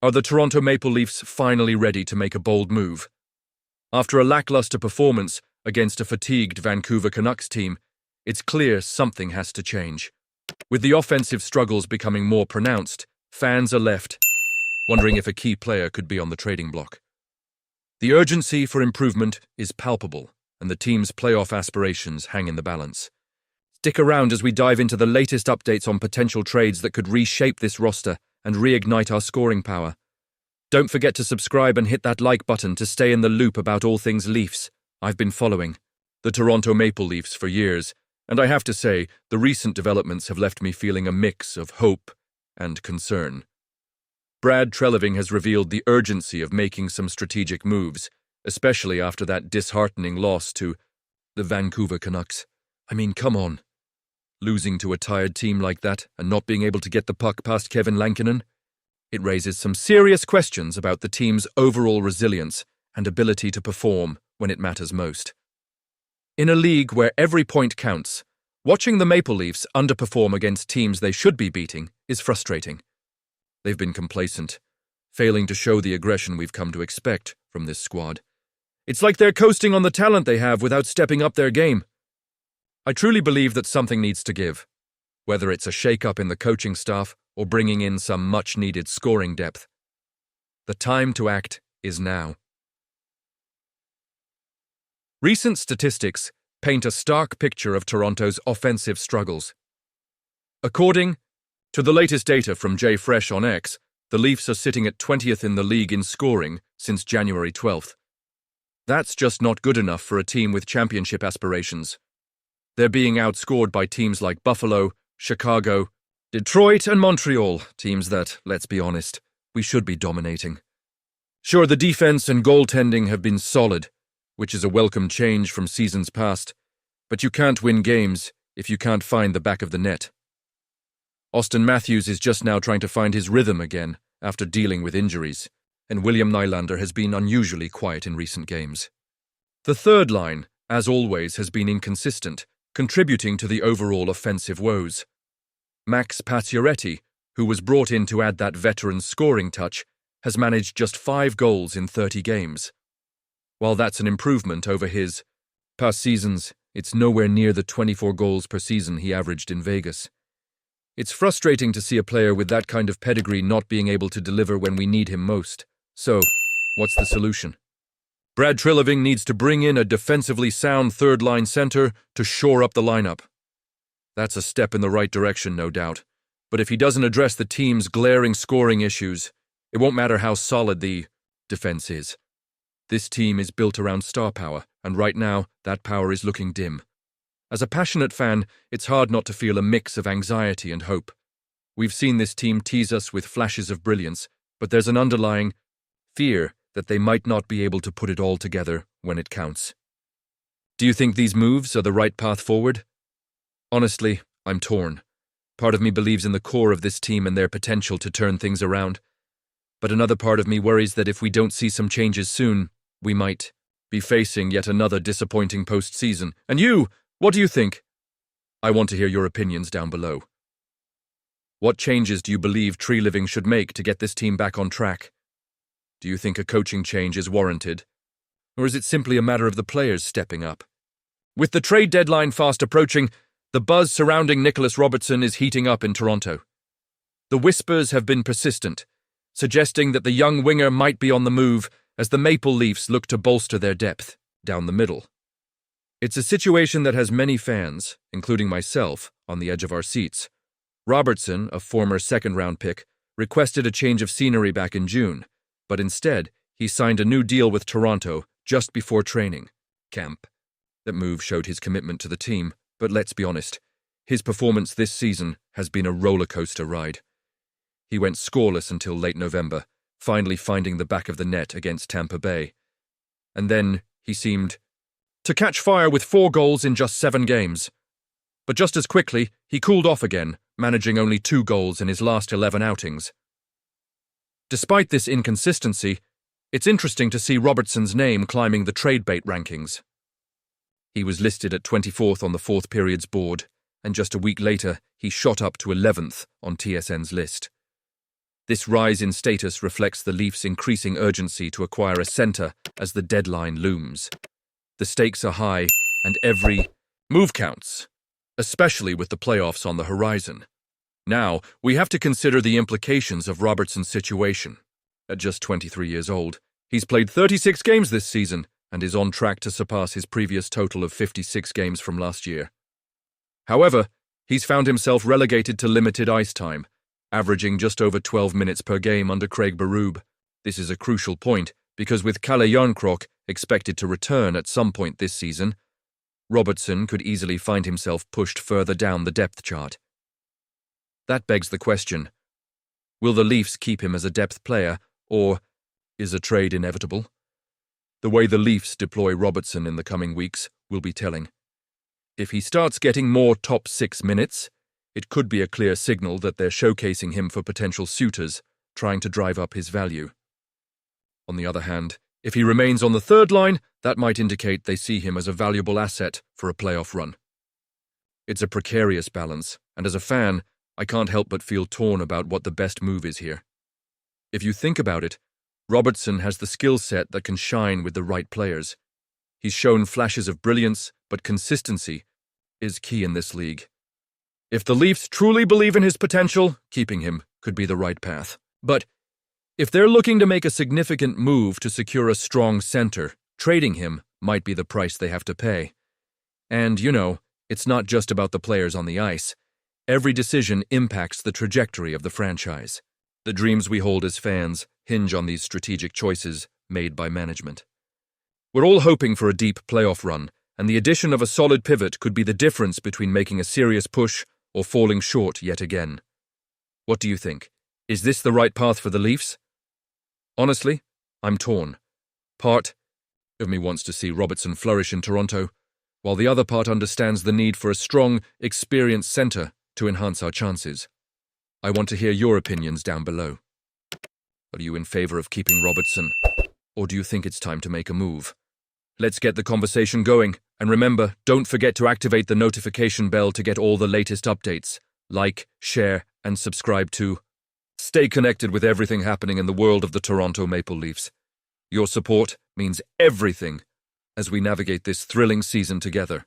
Are the Toronto Maple Leafs finally ready to make a bold move? After a lackluster performance against a fatigued Vancouver Canucks team, it's clear something has to change. With the offensive struggles becoming more pronounced, fans are left wondering if a key player could be on the trading block. The urgency for improvement is palpable, and the team's playoff aspirations hang in the balance. Stick around as we dive into the latest updates on potential trades that could reshape this roster and reignite our scoring power. Don't forget to subscribe and hit that like button to stay in the loop about all things Leafs. I've been following the Toronto Maple Leafs for years, and I have to say, the recent developments have left me feeling a mix of hope and concern. Brad Treliving has revealed the urgency of making some strategic moves, especially after that disheartening loss to the Vancouver Canucks. I mean, come on. Losing to a tired team like that and not being able to get the puck past Kevin Lankinen? It raises some serious questions about the team's overall resilience and ability to perform when it matters most. In a league where every point counts, watching the Maple Leafs underperform against teams they should be beating is frustrating. They've been complacent, failing to show the aggression we've come to expect from this squad. It's like they're coasting on the talent they have without stepping up their game. I truly believe that something needs to give, whether it's a shake-up in the coaching staff or bringing in some much-needed scoring depth. The time to act is now. Recent statistics paint a stark picture of Toronto's offensive struggles. According to the latest data from Jay Fresh on X, the Leafs are sitting at 20th in the league in scoring since January 12th. That's just not good enough for a team with championship aspirations. They're being outscored by teams like Buffalo, Chicago, Detroit, and Montreal, teams that, let's be honest, we should be dominating. Sure, the defense and goaltending have been solid, which is a welcome change from seasons past, but you can't win games if you can't find the back of the net. Austin Matthews is just now trying to find his rhythm again after dealing with injuries, and William Nylander has been unusually quiet in recent games. The third line, as always, has been inconsistent, contributing to the overall offensive woes. Max Pacioretty, who was brought in to add that veteran scoring touch, has managed just 5 goals in 30 games. While that's an improvement over his past seasons, it's nowhere near the 24 goals per season he averaged in Vegas. It's frustrating to see a player with that kind of pedigree not being able to deliver when we need him most. So, what's the solution? Brad Treliving needs to bring in a defensively sound third-line center to shore up the lineup. That's a step in the right direction, no doubt. But if he doesn't address the team's glaring scoring issues, it won't matter how solid the defense is. This team is built around star power, and right now, that power is looking dim. As a passionate fan, it's hard not to feel a mix of anxiety and hope. We've seen this team tease us with flashes of brilliance, but there's an underlying fear that they might not be able to put it all together when it counts. Do you think these moves are the right path forward? Honestly, I'm torn. Part of me believes in the core of this team and their potential to turn things around. But another part of me worries that if we don't see some changes soon, we might be facing yet another disappointing postseason. And you, what do you think? I want to hear your opinions down below. What changes do you believe Treliving should make to get this team back on track? Do you think a coaching change is warranted? Or is it simply a matter of the players stepping up? With the trade deadline fast approaching, the buzz surrounding Nicholas Robertson is heating up in Toronto. The whispers have been persistent, suggesting that the young winger might be on the move as the Maple Leafs look to bolster their depth down the middle. It's a situation that has many fans, including myself, on the edge of our seats. Robertson, a former second-round pick, requested a change of scenery back in June, but instead, he signed a new deal with Toronto just before training camp. That move showed his commitment to the team, but let's be honest, his performance this season has been a rollercoaster ride. He went scoreless until late November, finally finding the back of the net against Tampa Bay. And then he seemed to catch fire with 4 goals in just 7 games. But just as quickly, he cooled off again, managing only 2 goals in his last 11 outings. Despite this inconsistency, it's interesting to see Robertson's name climbing the trade bait rankings. He was listed at 24th on the 4th period's board, and just a week later, he shot up to 11th on TSN's list. This rise in status reflects the Leafs' increasing urgency to acquire a center as the deadline looms. The stakes are high, and every move counts, especially with the playoffs on the horizon. Now, we have to consider the implications of Robertson's situation. At just 23 years old, he's played 36 games this season and is on track to surpass his previous total of 56 games from last year. However, he's found himself relegated to limited ice time, averaging just over 12 minutes per game under Craig Berube. This is a crucial point because with Calle Jarnkrok expected to return at some point this season, Robertson could easily find himself pushed further down the depth chart. That begs the question, will the Leafs keep him as a depth player, or is a trade inevitable? The way the Leafs deploy Robertson in the coming weeks will be telling. If he starts getting more top 6 minutes, it could be a clear signal that they're showcasing him for potential suitors, trying to drive up his value. On the other hand, if he remains on the third line, that might indicate they see him as a valuable asset for a playoff run. It's a precarious balance, and as a fan, I can't help but feel torn about what the best move is here. If you think about it, Robertson has the skill set that can shine with the right players. He's shown flashes of brilliance, but consistency is key in this league. If the Leafs truly believe in his potential, keeping him could be the right path. But if they're looking to make a significant move to secure a strong center, trading him might be the price they have to pay. And, it's not just about the players on the ice. Every decision impacts the trajectory of the franchise. The dreams we hold as fans hinge on these strategic choices made by management. We're all hoping for a deep playoff run, and the addition of a solid pivot could be the difference between making a serious push or falling short yet again. What do you think? Is this the right path for the Leafs? Honestly, I'm torn. Part of me wants to see Robertson flourish in Toronto, while the other part understands the need for a strong, experienced center to enhance our chances. I want to hear your opinions down below. Are you in favor of keeping Robertson, or do you think it's time to make a move? Let's get the conversation going, and remember, don't forget to activate the notification bell to get all the latest updates. Like, share, and subscribe to. Stay connected with everything happening in the world of the Toronto Maple Leafs. Your support means everything as we navigate this thrilling season together.